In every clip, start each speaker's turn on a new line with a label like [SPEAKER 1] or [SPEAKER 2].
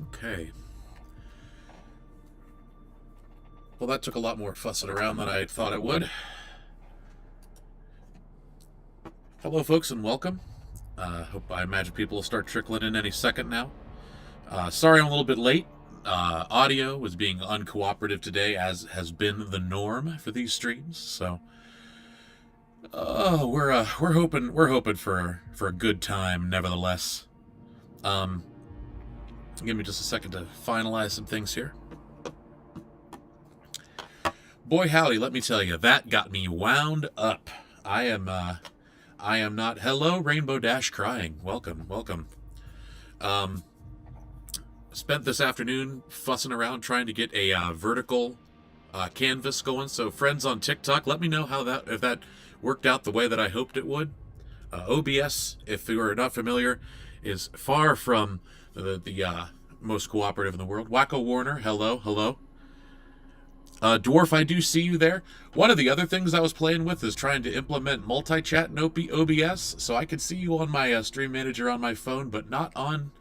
[SPEAKER 1] Okay. Well, that took a lot more fussing around than I thought it would. Hello, folks, and welcome. I imagine people will start trickling in any second now. Sorry I'm a little bit late. Audio was being uncooperative today, as has been the norm for these streams. So, we're hoping for a good time, nevertheless. Give me just a second to finalize some things here. Boy howdy, let me tell you, that got me wound up. I am not. Hello, Rainbow Dash crying. Welcome. Spent this afternoon fussing around trying to get a vertical canvas going. So friends on TikTok, let me know if that worked out the way that I hoped it would. OBS, if you are not familiar, is far from the most cooperative in the world. Wacko Warner, hello. Dwarf, I do see you there. One of the other things I was playing with is trying to implement multi-chat in OBS, so I can see you on my stream manager on my phone, but not on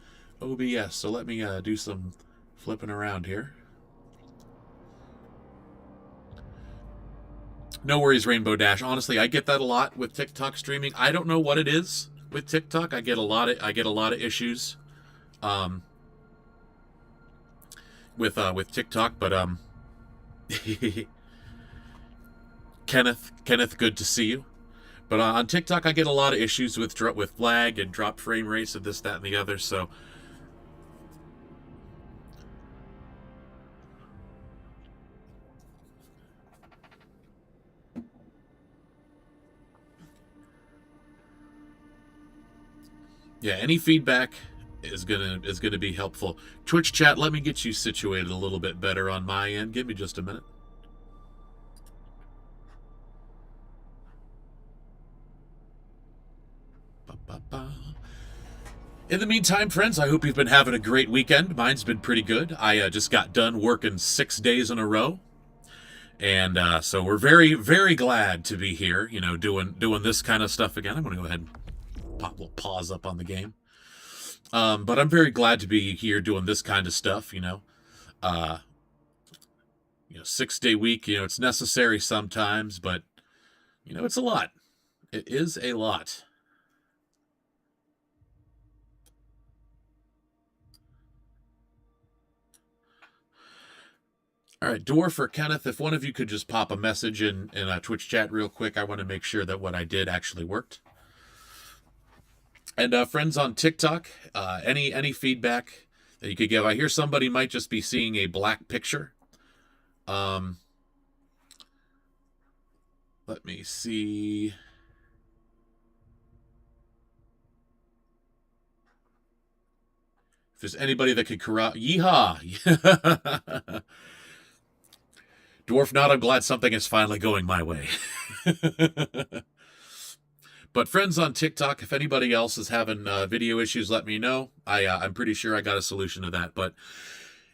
[SPEAKER 1] OBS. So let me do some flipping around here. No worries, Rainbow Dash. Honestly, I get that a lot with TikTok streaming. I don't know what it is with TikTok. I get a lot of issues with TikTok, but Kenneth, good to see you. But on TikTok, I get a lot of issues with lag and drop frame rates and this, that, and the other. So, yeah, any feedback is gonna be helpful. Twitch chat, let me get you situated a little bit better on my end. Give me just a minute. In the meantime, friends, I hope you've been having a great weekend. Mine's been pretty good. I just got done working 6 days in a row. And so we're very, very glad to be here, doing this kind of stuff again. I'm going to go ahead and pop a little pause up on the game. But I'm very glad to be here doing this kind of stuff, 6-day week, it's necessary sometimes, but, it's a lot. It is a lot. All right, Dwarf or Kenneth, if one of you could just pop a message in a Twitch chat real quick, I want to make sure that what I did actually worked. And friends on TikTok, any feedback that you could give? I hear somebody might just be seeing a black picture. Let me see. If there's anybody that could corrupt, yeehaw! Dwarf not, I'm glad something is finally going my way. But friends on TikTok, if anybody else is having video issues, let me know. I'm pretty sure I got a solution to that. But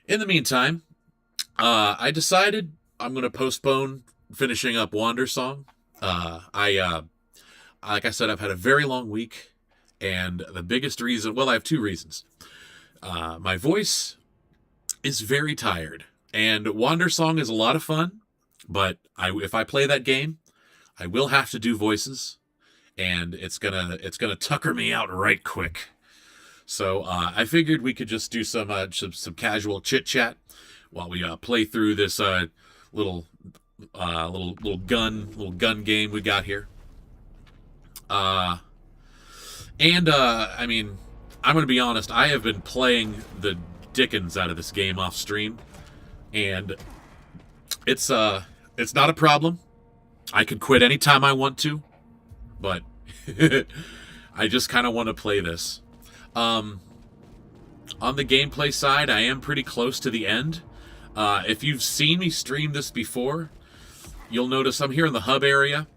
[SPEAKER 1] in the meantime, I decided I'm going to postpone finishing up Wandersong. Like I said, I've had a very long week. And the biggest reason, well, I have two reasons. My voice is very tired. And Wandersong is a lot of fun. But if I play that game, I will have to do voices. And it's gonna tucker me out right quick. So I figured we could just do some casual chit chat while we play through this little gun game we got here. I mean, I'm gonna be honest. I have been playing the dickens out of this game off stream, and it's not a problem. I can quit anytime I want to. But I just kind of want to play this. On the gameplay side, I am pretty close to the end. If you've seen me stream this before, you'll notice I'm here in the hub area.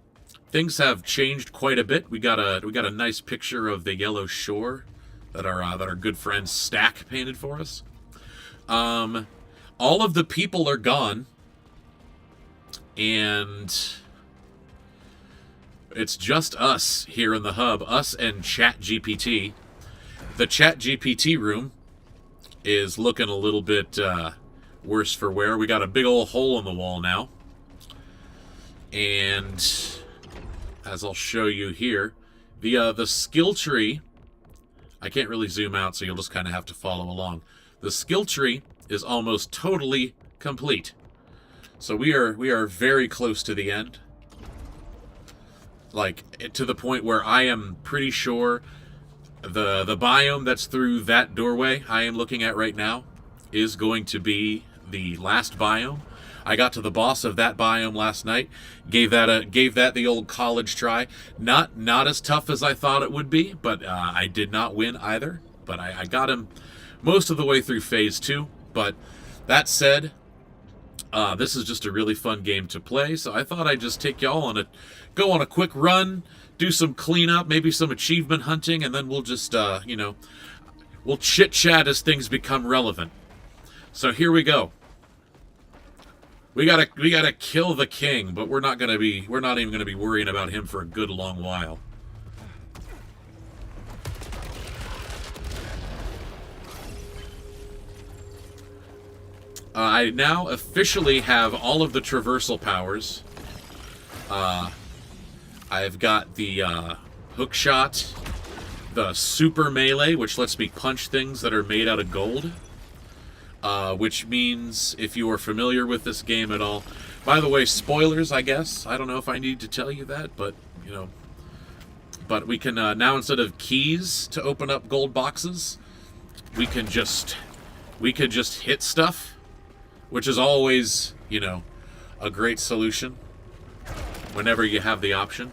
[SPEAKER 1] Things have changed quite a bit. We got a nice picture of the yellow shore that our good friend Stack painted for us. All of the people are gone, and it's just us here in the hub, us and ChatGPT. The ChatGPT room is looking a little bit worse for wear. We got a big old hole in the wall now. And as I'll show you here, the skill tree, I can't really zoom out, so you'll just kind of have to follow along. The skill tree is almost totally complete. So we are very close to the end. Like, to the point where I am pretty sure the biome that's through that doorway I am looking at right now is going to be the last biome. I got to the boss of that biome last night. Gave that the old college try. Not as tough as I thought it would be, but I did not win either. But I got him most of the way through phase 2. But that said, this is just a really fun game to play. So I thought I'd just take y'all on go on a quick run, do some cleanup, maybe some achievement hunting, and then we'll just we'll chit chat as things become relevant. So here we go. We gotta kill the king, but we're not even gonna be worrying about him for a good long while. I now officially have all of the traversal powers. I've got the hook shot, the super melee, which lets me punch things that are made out of gold. Which means, if you are familiar with this game at all... By the way, spoilers, I guess. I don't know if I need to tell you that, but, you know... But we can, now instead of keys to open up gold boxes, we can just hit stuff, which is always, you know, a great solution whenever you have the option.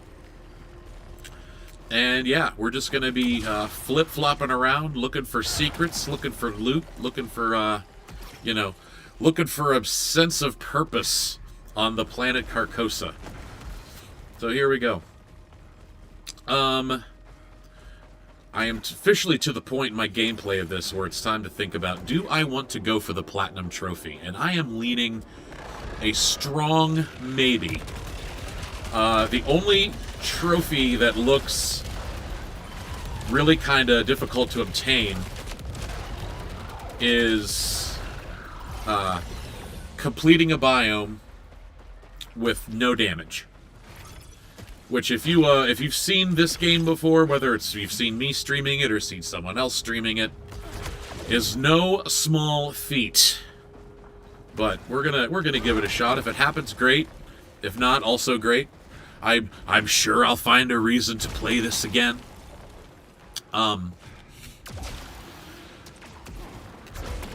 [SPEAKER 1] And yeah, we're just going to be flip-flopping around, looking for secrets, looking for loot, looking for, looking for a sense of purpose on the planet Carcosa. So here we go. I am officially to the point in my gameplay of this where it's time to think about, do I want to go for the Platinum Trophy? And I am leaning a strong maybe. The only trophy that looks really kind of difficult to obtain is completing a biome with no damage. Which, if you've seen this game before, whether you've seen me streaming it or seen someone else streaming it, is no small feat. But we're gonna give it a shot. If it happens, great. If not, also great. I'm sure I'll find a reason to play this again.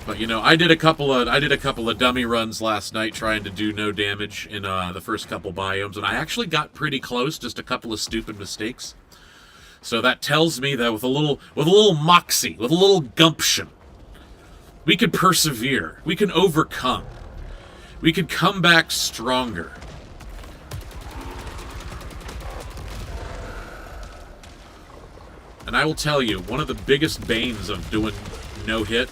[SPEAKER 1] But you know, I did a couple of dummy runs last night trying to do no damage in the first couple biomes, and I actually got pretty close, just a couple of stupid mistakes. So that tells me that with a little moxie, with a little gumption, we can persevere. We can overcome. We can come back stronger. And I will tell you, one of the biggest banes of doing no hit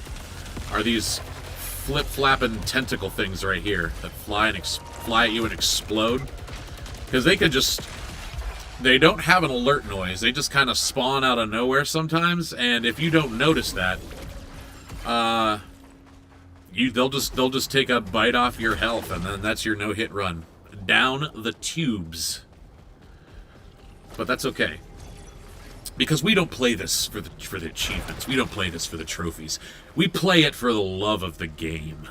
[SPEAKER 1] are these flip-flapping tentacle things right here that fly at you and explode. Because they don't have an alert noise. They just kind of spawn out of nowhere sometimes, and if you don't notice that, they'll just take a bite off your health, and then that's your no-hit run. Down the tubes. But that's okay. Because we don't play this for the achievements. We don't play this for the trophies. We play it for the love of the game.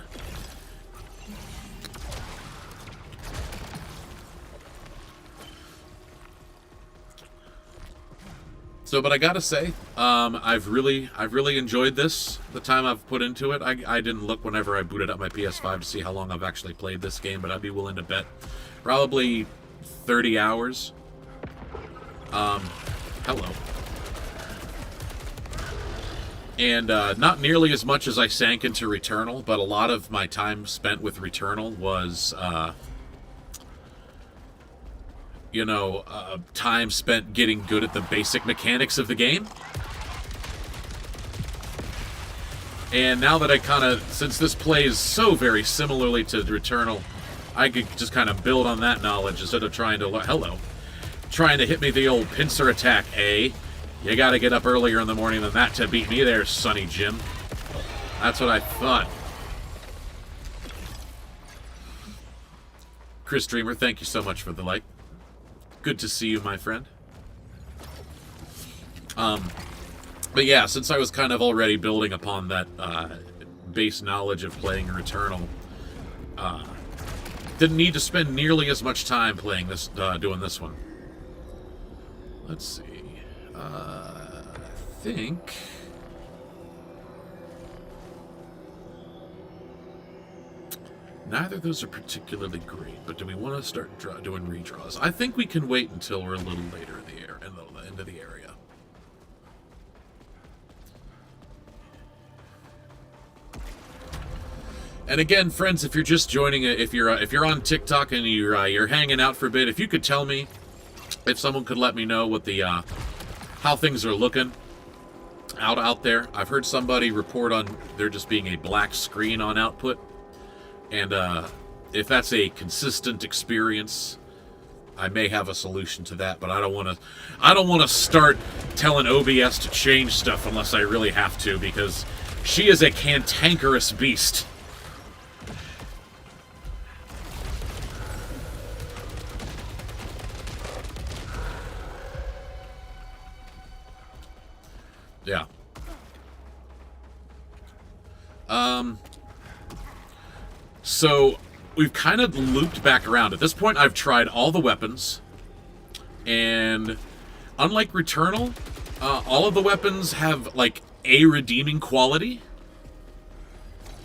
[SPEAKER 1] So, but I gotta say, I've really enjoyed this. The time I've put into it. I didn't look whenever I booted up my PS5 to see how long I've actually played this game, but I'd be willing to bet probably 30 hours. Hello. And not nearly as much as I sank into Returnal, but a lot of my time spent with Returnal was, time spent getting good at the basic mechanics of the game. And now that since this plays so very similarly to Returnal, I could just kind of build on that knowledge instead of trying to hit me the old pincer attack, eh? You gotta get up earlier in the morning than that to beat me there, Sonny Jim. That's what I thought. Chris Dreamer, thank you so much for the like. Good to see you, my friend. But yeah, since I was kind of already building upon that base knowledge of playing Returnal, didn't need to spend nearly as much time playing this, doing this one. Let's see. I think. Neither of those are particularly great, but do we want to start doing redraws? I think we can wait until we're a little later in the air, into the area. And again, friends, if you're just joining, if you're on TikTok and you're hanging out for a bit, if you could tell me, if someone could let me know what the how things are looking out there. I've heard somebody report on there just being a black screen on output. And if that's a consistent experience, I may have a solution to that. But I don't want to start telling OBS to change stuff unless I really have to, because she is a cantankerous beast. Yeah. So we've kind of looped back around. At this point, I've tried all the weapons, and unlike Returnal, all of the weapons have like a redeeming quality.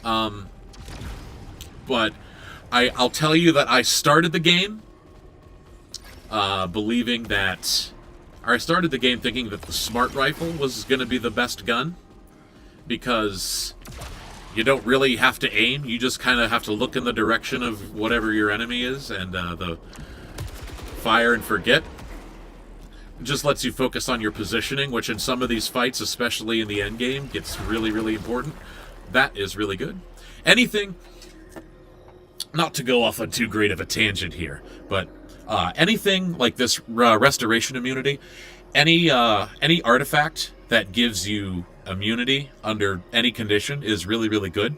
[SPEAKER 1] But I'll tell you that I started the game believing that, or I started the game thinking that the smart rifle was going to be the best gun, because you don't really have to aim. You just kind of have to look in the direction of whatever your enemy is, and the fire and forget. It just lets you focus on your positioning, which in some of these fights, especially in the end game, gets really, really important. That is really good. Anything, not to go off on too great of a tangent here, but anything like this restoration immunity, any artifact that gives you immunity under any condition is really, really good.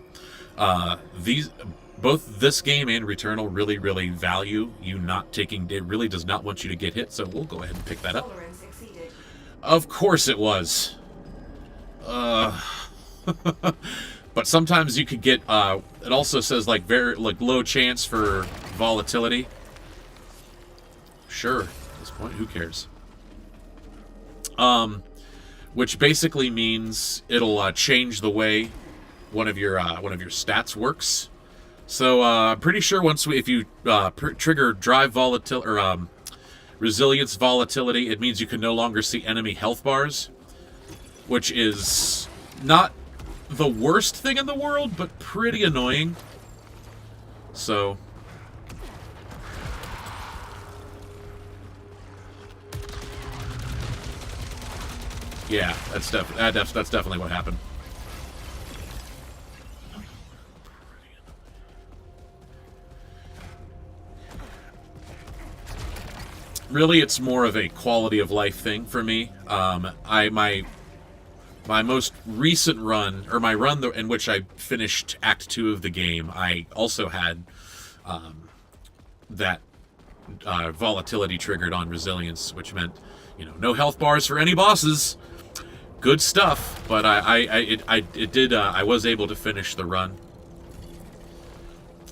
[SPEAKER 1] Both this game and Returnal really, really value you not taking. It really does not want you to get hit, so we'll go ahead and pick that up. Of course it was. But sometimes you could get. It also says like very low chance for volatility. Sure, at this point, who cares? Which basically means it'll change the way one of your stats works. So I'm pretty sure if you trigger drive volatility or resilience volatility, it means you can no longer see enemy health bars, which is not the worst thing in the world, but pretty annoying. So. Yeah, that's definitely what happened. Really, it's more of a quality of life thing for me. My most recent run, or my run in which I finished Act 2 of the game, I also had that volatility triggered on resilience, which meant, no health bars for any bosses. Good stuff, but I was able to finish the run.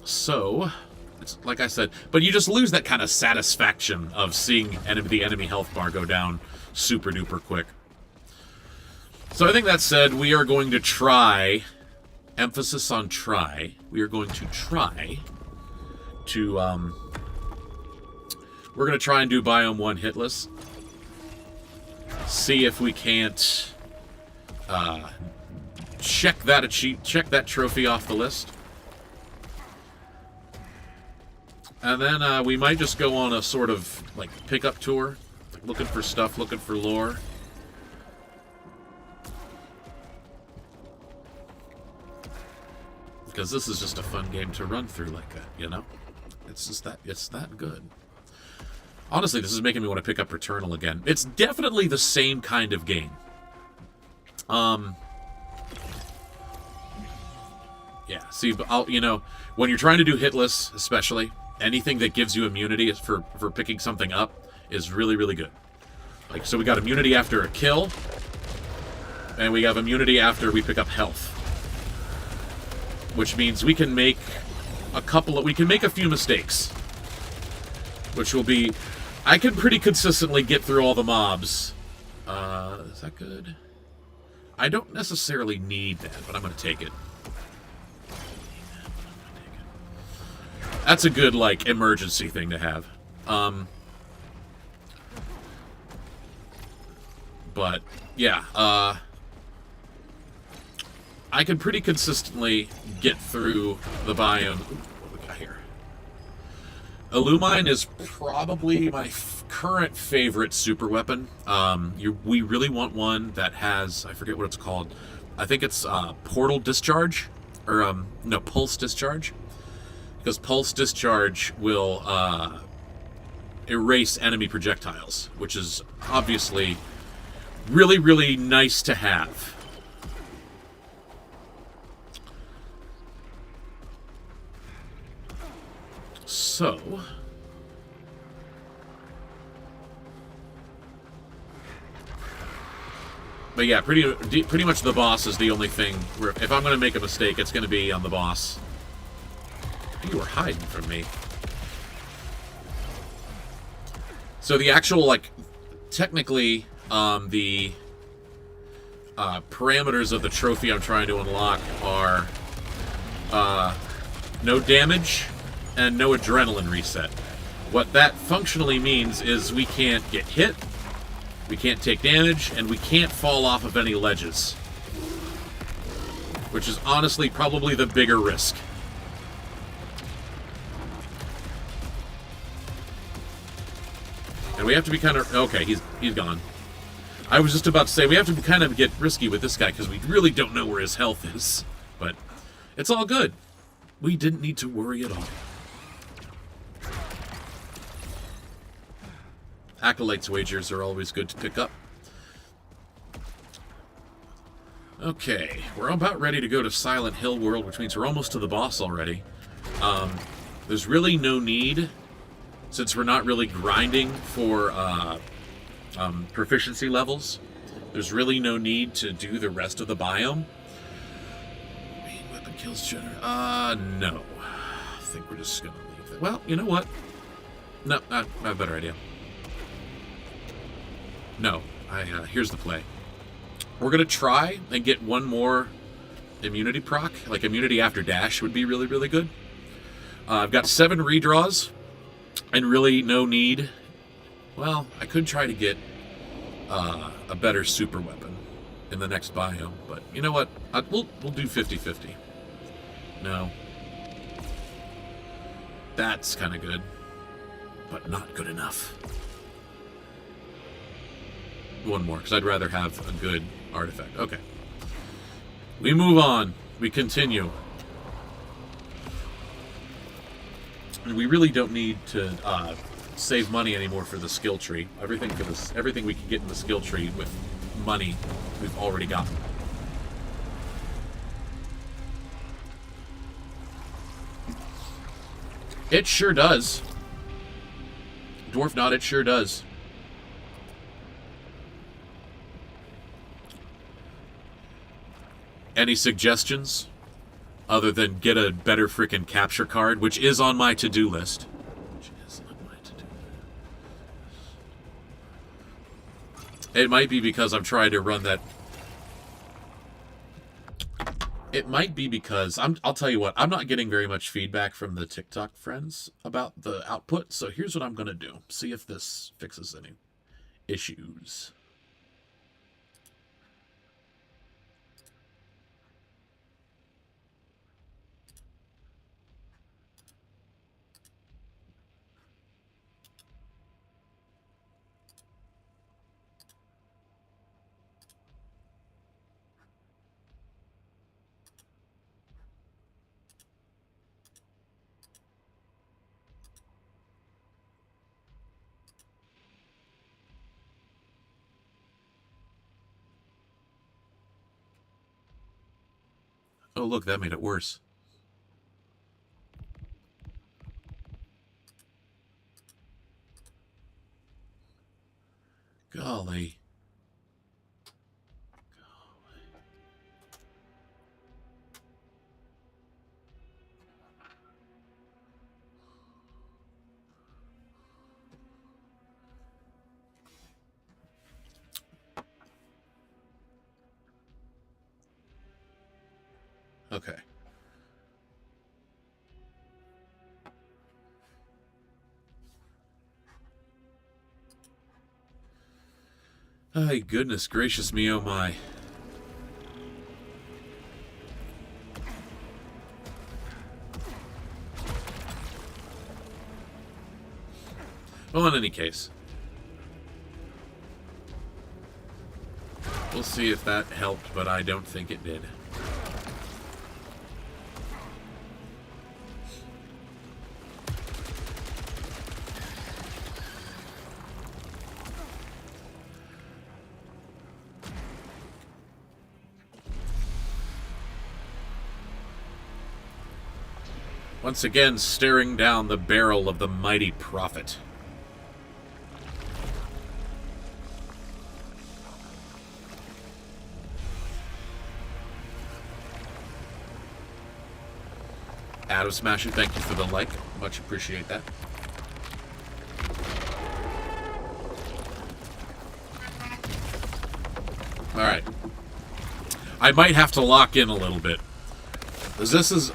[SPEAKER 1] So, it's like I said, but you just lose that kind of satisfaction of seeing the enemy health bar go down super duper quick. So I think that said, we are going to try, emphasis on try, we are going to try to, we're going to try and do Biome 1 hitless. See if we can't check that trophy off the list. And then we might just go on a sort of like pickup tour, like looking for stuff, looking for lore. Because this is just a fun game to run through like that, It's that good. Honestly, this is making me want to pick up Returnal again. It's definitely the same kind of game. Yeah, see, when you're trying to do hitless, especially, anything that gives you immunity for picking something up is really, really good. Like, so we got immunity after a kill, and we have immunity after we pick up health. Which means we can make a few mistakes. Which will be, I can pretty consistently get through all the mobs. Is that good? I don't necessarily need that, but I'm going to take it. That's a good, like, emergency thing to have. But, yeah, I can pretty consistently get through the biome. What do we got here? Illumine is probably my current favorite super weapon. We really want one that has, I forget what it's called. I think it's portal discharge, or no, pulse discharge, because pulse discharge will erase enemy projectiles, which is obviously really, really nice to have. So, but yeah, pretty much the boss is the only thing where if I'm going to make a mistake, it's going to be on the boss. You were hiding from me. So the actual, like, technically, the parameters of the trophy I'm trying to unlock are no damage and no adrenaline reset. What that functionally means is we can't get hit, we can't take damage, and we can't fall off of any ledges. Which is honestly probably the bigger risk. And we have to be kind of... Okay, he's gone. I was just about to say, we have to kind of get risky with this guy because we really don't know where his health is. But it's all good. We didn't need to worry at all. Acolyte's wagers are always good to pick up. Okay, we're about ready to go to Silent Hill World, which means we're almost to the boss already. There's really no need, since we're not really grinding for proficiency levels. There's really no need to do the rest of the biome. Main weapon kills general. No. I think we're just gonna leave that. Well, you know what? No, I have a better idea. No, here's the play. We're gonna try and get one more immunity proc. Like immunity after dash would be really, really good. I've got 7 redraws, and really no need. Well, I could try to get a better super weapon in the next biome, but you know what? We'll do 50-50. No. That's kind of good, but not good enough. One more, because I'd rather have a good artifact. Okay. We move on. We continue. And we really don't need to save money anymore for the skill tree. Everything we can get in the skill tree with money, we've already gotten. It sure does. Dwarf Knot, it sure does. Any suggestions? Other than get a better freaking capture card, which is on my to-do list. It might be because I'm trying to run that... It might be because... I'll tell you what, I'm not getting very much feedback from the TikTok friends about the output, so here's what I'm going to do. See if this fixes any issues. Oh, look, that made it worse. Okay. Ay, goodness gracious me, oh my. Well, in any case, we'll see if that helped, but I don't think it did. Once again, staring down the barrel of the mighty prophet. Adam Smasher, thank you for the like. Much appreciate that. Alright. I might have to lock in a little bit. This is...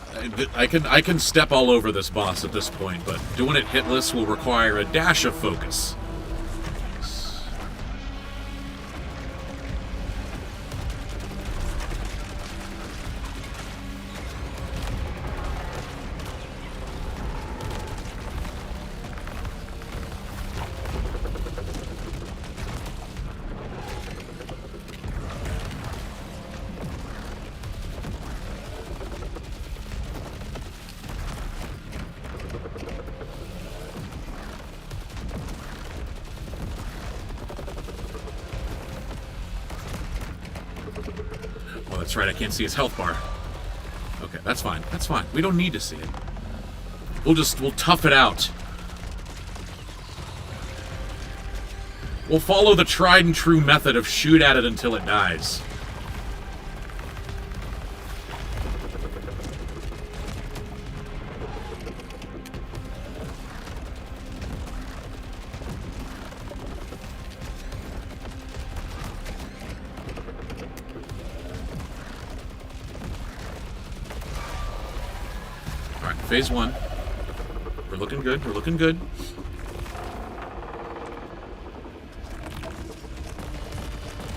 [SPEAKER 1] I can step all over this boss at this point, but doing it hitless will require a dash of focus. That's right, I can't see his health bar. Okay, that's fine. That's fine. We don't need to see it. We'll tough it out. We'll follow the tried and true method of shoot at it until it dies. Phase 1. We're looking good. We're looking good.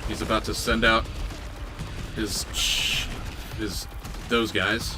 [SPEAKER 1] He's about to send out those guys.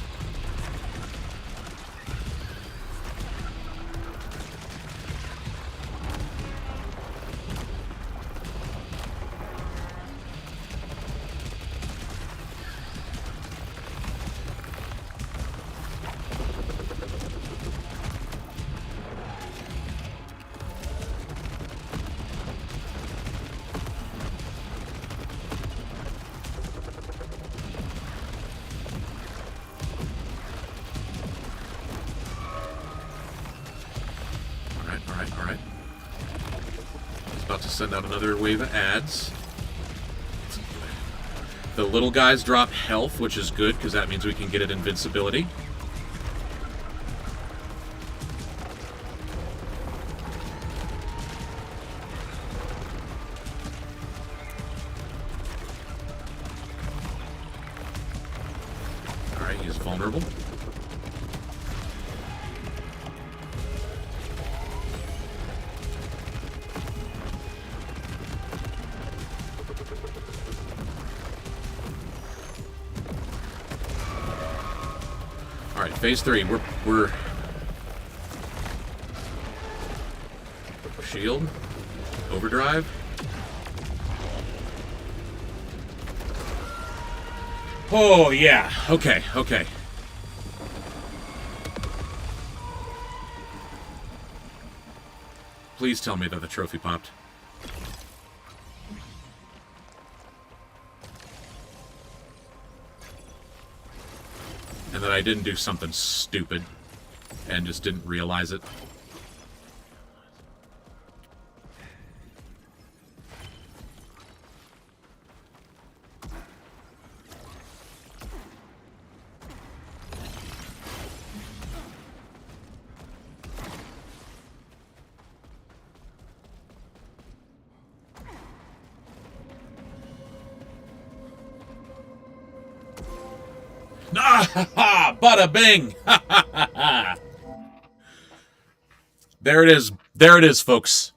[SPEAKER 1] Alright. He's about to send out another wave of ads. The little guys drop health, which is good, because that means we can get it invincibility. Alright, he's vulnerable. Alright, phase 3. We're shield. Overdrive. Oh yeah. Okay. Please tell me that the trophy popped. And that I didn't do something stupid and just didn't realize it. Ah, ha, ha, bada bing. Ha, ha, ha, ha. There it is. There it is, folks.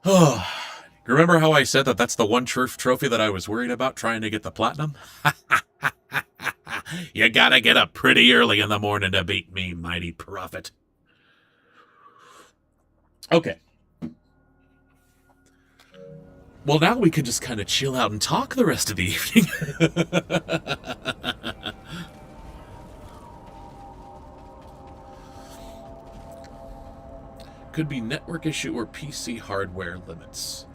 [SPEAKER 1] Oh, remember how I said that that's the one trophy that I was worried about trying to get the platinum? You gotta get up pretty early in the morning to beat me, mighty prophet. Okay. Well, now we can just kind of chill out and talk the rest of the evening. Could be network issue or PC hardware limits.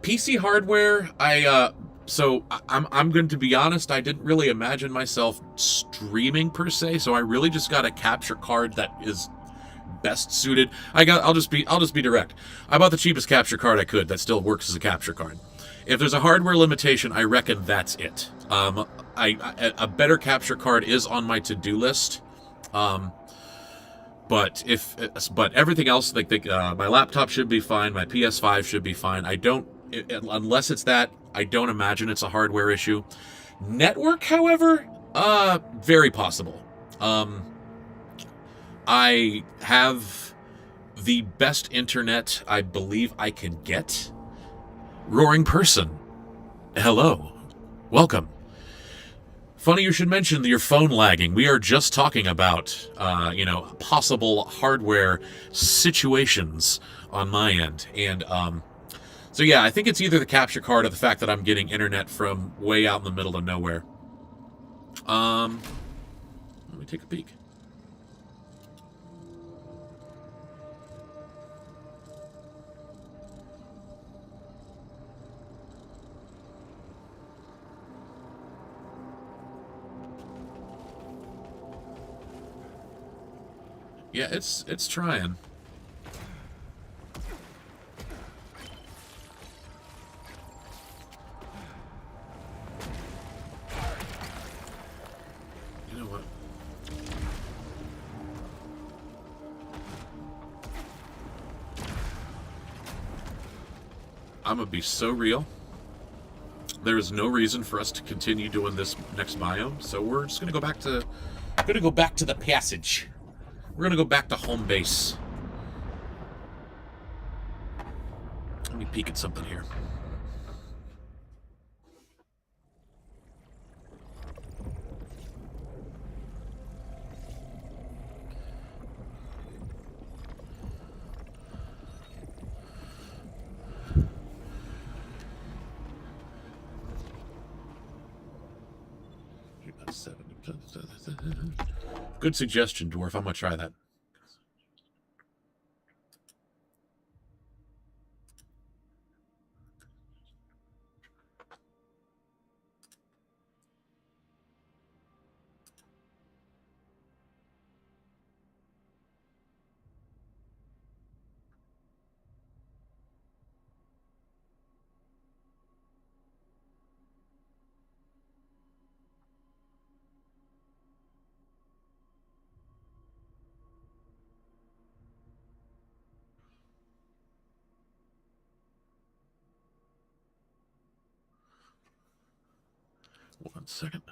[SPEAKER 1] PC hardware, I'm going to be honest, I didn't really imagine myself streaming per se, so I really just got a capture card that is best suited. I'll just be direct. I bought the cheapest capture card I could that still works as a capture card. If there's a hardware limitation, I reckon that's it. A better capture card is on my to-do list. But everything else, my laptop should be fine. My PS5 should be fine. Unless it's that, I don't imagine it's a hardware issue. Network, however, very possible. I have the best internet I believe I can get. Roaring person, hello, welcome. Funny you should mention your phone lagging. We are just talking about, possible hardware situations on my end. And, so yeah, I think it's either the capture card or the fact that I'm getting internet from way out in the middle of nowhere. Let me take a peek. Yeah, it's trying. You know what? I'm gonna be so real. There is no reason for us to continue doing this next biome, so we're just gonna go back to the passage. We're gonna go back to home base. Let me peek at something here. Good suggestion, Dwarf. I'm gonna try that. One second.